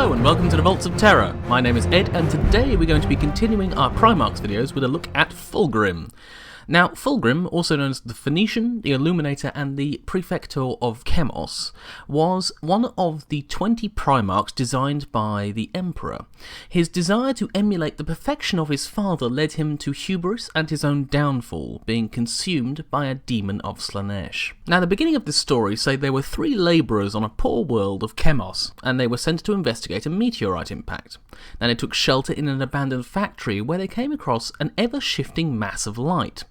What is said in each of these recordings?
Hello and welcome to the Vaults of Terra. My name is Ed and today we're going to be continuing our Primarchs videos with a look at Fulgrim. Now, Fulgrim, also known as the Phoenician, the Illuminator and the Prefector of Chemos, was one of the 20 Primarchs designed by the Emperor. His desire to emulate the perfection of his father led him to hubris and his own downfall, being consumed by a demon of Slaanesh. Now, the beginning of this story say there were 3 labourers on a poor world of Chemos, and they were sent to investigate a meteorite impact. Now, they took shelter in an abandoned factory where they came across an ever-shifting mass of light.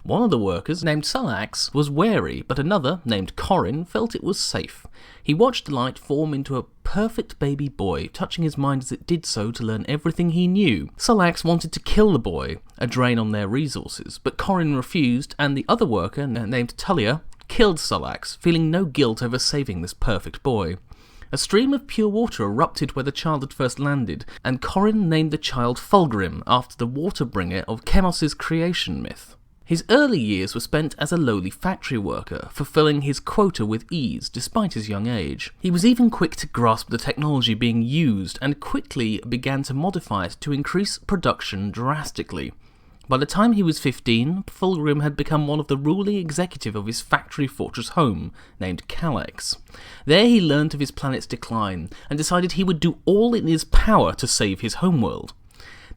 One of the workers, named Salax, was wary, but another, named Corin, felt it was safe. He watched the light form into a perfect baby boy, touching his mind as it did so to learn everything he knew. Salax wanted to kill the boy, a drain on their resources, but Corin refused, and the other worker, named Tullia, killed Salax, feeling no guilt over saving this perfect boy. A stream of pure water erupted where the child had first landed, and Corin named the child Fulgrim after the water bringer of Chemos' creation myth. His early years were spent as a lowly factory worker, fulfilling his quota with ease despite his young age. He was even quick to grasp the technology being used and quickly began to modify it to increase production drastically. By the time he was 15, Fulgrim had become one of the ruling executive of his factory fortress home, named Calyx. There he learnt of his planet's decline, and decided he would do all in his power to save his homeworld.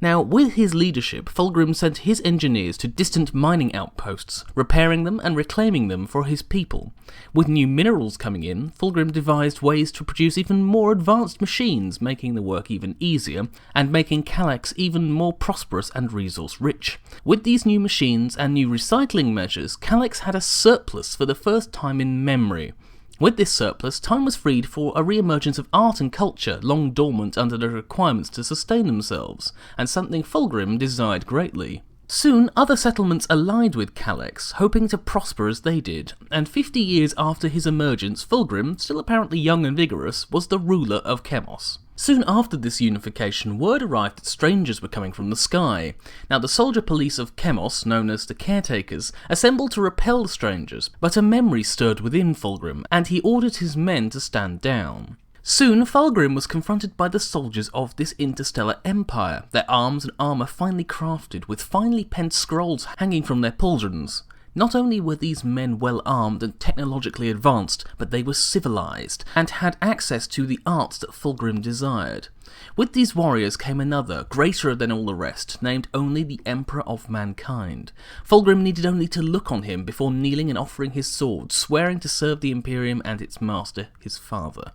Now, with his leadership, Fulgrim sent his engineers to distant mining outposts, repairing them and reclaiming them for his people. With new minerals coming in, Fulgrim devised ways to produce even more advanced machines, making the work even easier, and making Calyx even more prosperous and resource-rich. With these new machines and new recycling measures, Calyx had a surplus for the first time in memory. With this surplus, time was freed for a re-emergence of art and culture, long dormant under the requirements to sustain themselves, and something Fulgrim desired greatly. Soon, other settlements allied with Calyx, hoping to prosper as they did, and 50 years after his emergence, Fulgrim, still apparently young and vigorous, was the ruler of Chemos. Soon after this unification, word arrived that strangers were coming from the sky. Now, the soldier police of Chemos, known as the Caretakers, assembled to repel the strangers, but a memory stirred within Fulgrim, and he ordered his men to stand down. Soon, Fulgrim was confronted by the soldiers of this interstellar empire, their arms and armour finely crafted, with finely penned scrolls hanging from their pauldrons. Not only were these men well armed and technologically advanced, but they were civilized, and had access to the arts that Fulgrim desired. With these warriors came another, greater than all the rest, named only the Emperor of Mankind. Fulgrim needed only to look on him before kneeling and offering his sword, swearing to serve the Imperium and its master, his father.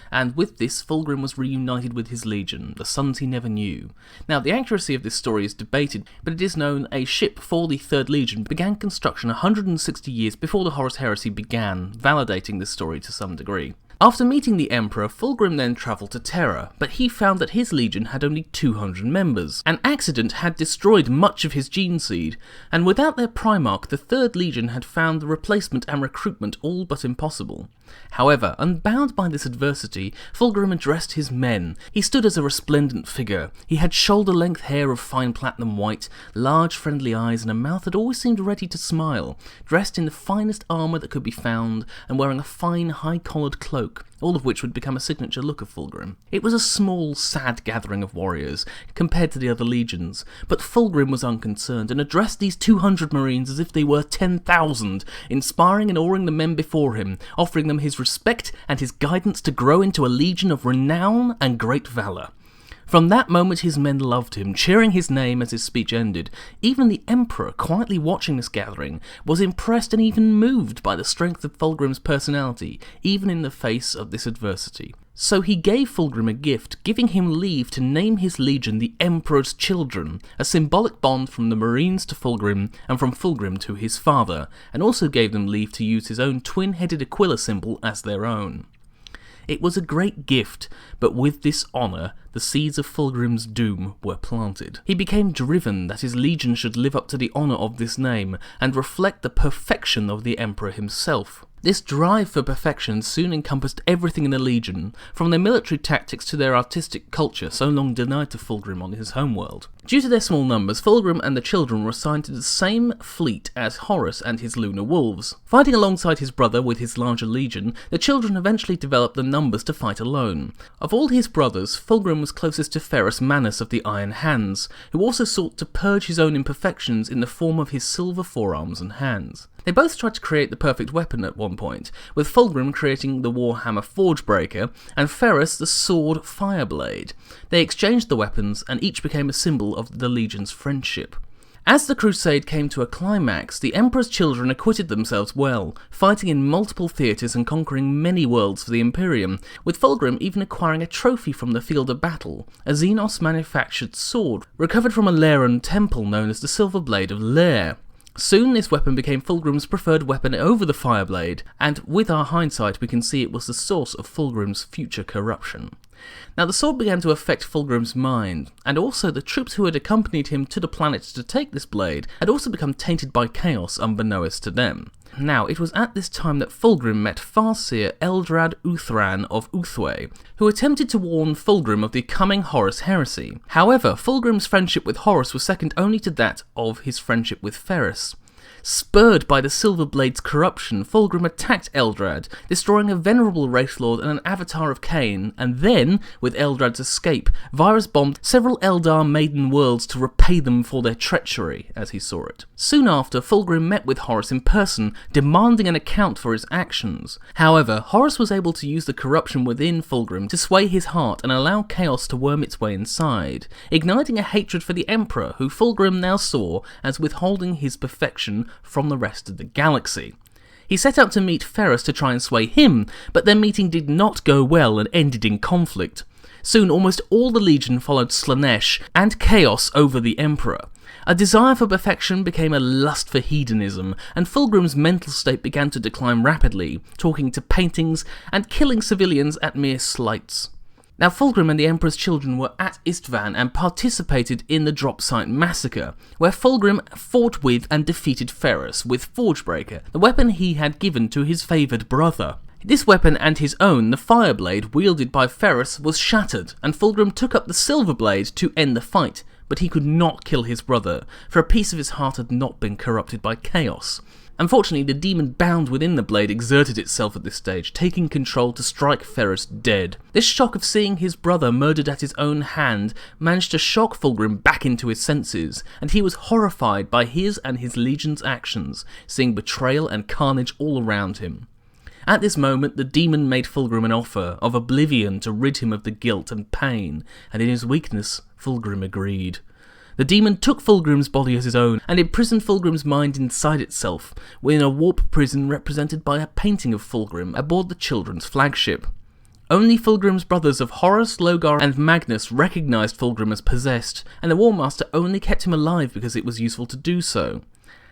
And with this, Fulgrim was reunited with his legion, the sons he never knew. Now, the accuracy of this story is debated, but it is known a ship for the 3rd Legion began construction 160 years before the Horus Heresy began, validating this story to some degree. After meeting the Emperor, Fulgrim then travelled to Terra, but he found that his legion had only 200 members. An accident had destroyed much of his gene seed, and without their Primarch, the 3rd Legion had found the replacement and recruitment all but impossible. However, unbound by this adversity, Fulgrim addressed his men. He stood as a resplendent figure. He had shoulder-length hair of fine platinum white, large friendly eyes, and a mouth that always seemed ready to smile, dressed in the finest armour that could be found, and wearing a fine, high-collared cloak, all of which would become a signature look of Fulgrim. It was a small, sad gathering of warriors, compared to the other legions, but Fulgrim was unconcerned, and addressed these 200 marines as if they were 10,000, inspiring and awing the men before him, offering them his respect and his guidance to grow into a legion of renown and great valour. From that moment his men loved him, cheering his name as his speech ended. Even the Emperor, quietly watching this gathering, was impressed and even moved by the strength of Fulgrim's personality, even in the face of this adversity. So he gave Fulgrim a gift, giving him leave to name his legion the Emperor's Children, a symbolic bond from the Marines to Fulgrim, and from Fulgrim to his father, and also gave them leave to use his own twin-headed Aquila symbol as their own. It was a great gift, but with this honour, the seeds of Fulgrim's doom were planted. He became driven that his legion should live up to the honour of this name and reflect the perfection of the Emperor himself. This drive for perfection soon encompassed everything in the Legion, from their military tactics to their artistic culture so long denied to Fulgrim on his homeworld. Due to their small numbers, Fulgrim and the children were assigned to the same fleet as Horus and his lunar wolves. Fighting alongside his brother with his larger legion, the children eventually developed the numbers to fight alone. Of all his brothers, Fulgrim was closest to Ferrus Manus of the Iron Hands, who also sought to purge his own imperfections in the form of his silver forearms and hands. They both tried to create the perfect weapon at one point, with Fulgrim creating the Warhammer Forgebreaker and Ferrus the sword Fireblade. They exchanged the weapons and each became a symbol of the Legion's friendship. As the crusade came to a climax, the Emperor's children acquitted themselves well, fighting in multiple theatres and conquering many worlds for the Imperium, with Fulgrim even acquiring a trophy from the field of battle, a Xenos-manufactured sword, recovered from a Lairan temple known as the Silver Blade of Lair. Soon this weapon became Fulgrim's preferred weapon over the Fireblade, and with our hindsight we can see it was the source of Fulgrim's future corruption. Now the sword began to affect Fulgrim's mind, and also the troops who had accompanied him to the planet to take this blade had also become tainted by chaos unbeknownst to them. Now, it was at this time that Fulgrim met Farseer Eldrad Uthran of Uthway, who attempted to warn Fulgrim of the coming Horus Heresy. However, Fulgrim's friendship with Horus was second only to that of his friendship with Ferrus. Spurred by the Silver Blade's corruption, Fulgrim attacked Eldrad, destroying a venerable Wraithlord and an avatar of Cain, and then, with Eldrad's escape, Virus bombed several Eldar maiden worlds to repay them for their treachery, as he saw it. Soon after, Fulgrim met with Horus in person, demanding an account for his actions. However, Horus was able to use the corruption within Fulgrim to sway his heart and allow chaos to worm its way inside, igniting a hatred for the Emperor, who Fulgrim now saw as withholding his perfection from the rest of the galaxy. He set out to meet Ferrus to try and sway him, but their meeting did not go well and ended in conflict. Soon almost all the Legion followed Slaanesh and chaos over the Emperor. A desire for perfection became a lust for hedonism, and Fulgrim's mental state began to decline rapidly, talking to paintings and killing civilians at mere slights. Now, Fulgrim and the Emperor's children were at Istvan and participated in the Drop Site Massacre, where Fulgrim fought with and defeated Ferrus with Forgebreaker, the weapon he had given to his favoured brother. This weapon and his own, the Fireblade, wielded by Ferrus, was shattered, and Fulgrim took up the Silver Blade to end the fight, but he could not kill his brother, for a piece of his heart had not been corrupted by chaos. Unfortunately, the demon bound within the blade exerted itself at this stage, taking control to strike Ferrus dead. This shock of seeing his brother murdered at his own hand managed to shock Fulgrim back into his senses, and he was horrified by his and his legion's actions, seeing betrayal and carnage all around him. At this moment, the demon made Fulgrim an offer of oblivion to rid him of the guilt and pain, and in his weakness, Fulgrim agreed. The demon took Fulgrim's body as his own and imprisoned Fulgrim's mind inside itself, within a warp prison represented by a painting of Fulgrim aboard the children's flagship. Only Fulgrim's brothers of Horus, Logar and Magnus recognised Fulgrim as possessed, and the War Master only kept him alive because it was useful to do so.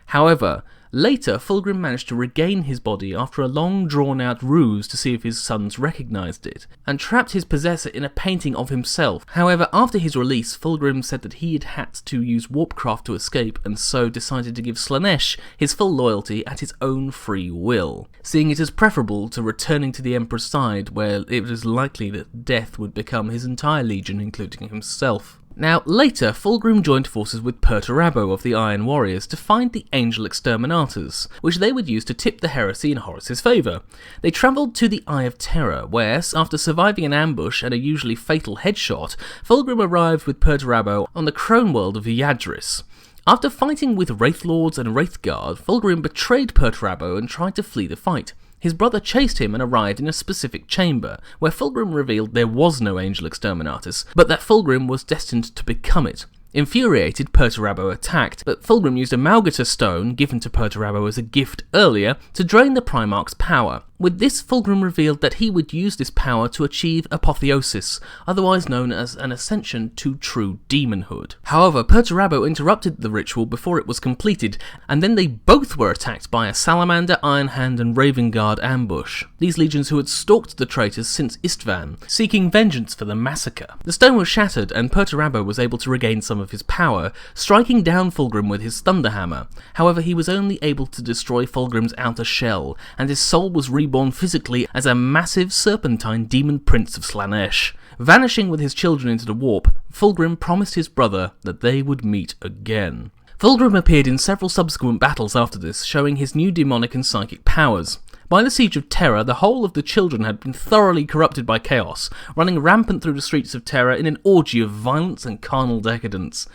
However, later Fulgrim managed to regain his body after a long drawn-out ruse to see if his sons recognised it, and trapped his possessor in a painting of himself. However, after his release, Fulgrim said that he had to use warpcraft to escape, and so decided to give Slaanesh his full loyalty at his own free will, seeing it as preferable to returning to the Emperor's side, where it was likely that death would become his entire legion, including himself. Now, later, Fulgrim joined forces with Perturabo of the Iron Warriors to find the Angel Exterminators, which they would use to tip the heresy in Horus's favour. They travelled to the Eye of Terror, where, after surviving an ambush and a usually fatal headshot, Fulgrim arrived with Perturabo on the Crone world of Yadris. After fighting with Wraithlords and Wraithguard, Fulgrim betrayed Perturabo and tried to flee the fight. His brother chased him and arrived in a specific chamber, where Fulgrim revealed there was no Angel Exterminatus, but that Fulgrim was destined to become it. Infuriated, Perturabo attacked, but Fulgrim used a Malgator stone, given to Perturabo as a gift earlier, to drain the Primarch's power. With this, Fulgrim revealed that he would use this power to achieve apotheosis, otherwise known as an ascension to true demonhood. However, Perturabo interrupted the ritual before it was completed, and then they both were attacked by a Salamander, Ironhand and Raven Guard ambush, these legions who had stalked the traitors since Istvan, seeking vengeance for the massacre. The stone was shattered, and Perturabo was able to regain some of his power, striking down Fulgrim with his Thunderhammer. However, he was only able to destroy Fulgrim's outer shell, and his soul was reborn physically as a massive serpentine demon prince of Slaanesh. Vanishing with his children into the warp, Fulgrim promised his brother that they would meet again. Fulgrim appeared in several subsequent battles after this, showing his new demonic and psychic powers. By the Siege of Terra, the whole of the children had been thoroughly corrupted by chaos, running rampant through the streets of Terra in an orgy of violence and carnal decadence.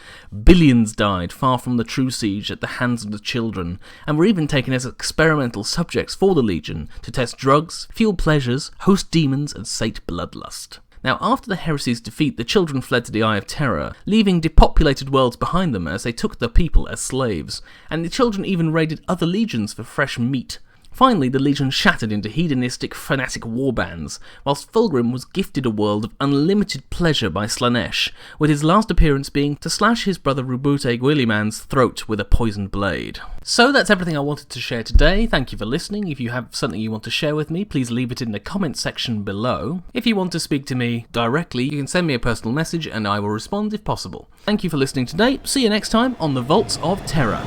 Billions died far from the true siege at the hands of the children, and were even taken as experimental subjects for the Legion to test drugs, fuel pleasures, host demons, and sate bloodlust. Now, after the Heresy's defeat, the children fled to the Eye of Terror, leaving depopulated worlds behind them as they took the people as slaves, and the children even raided other legions for fresh meat. Finally, the Legion shattered into hedonistic, fanatic warbands, whilst Fulgrim was gifted a world of unlimited pleasure by Slaanesh, with his last appearance being to slash his brother Rubute Guilliman's throat with a poisoned blade. So that's everything I wanted to share today. Thank you for listening. If you have something you want to share with me, please leave it in the comments section below. If you want to speak to me directly, you can send me a personal message and I will respond if possible. Thank you for listening today. See you next time on the Vaults of Terra.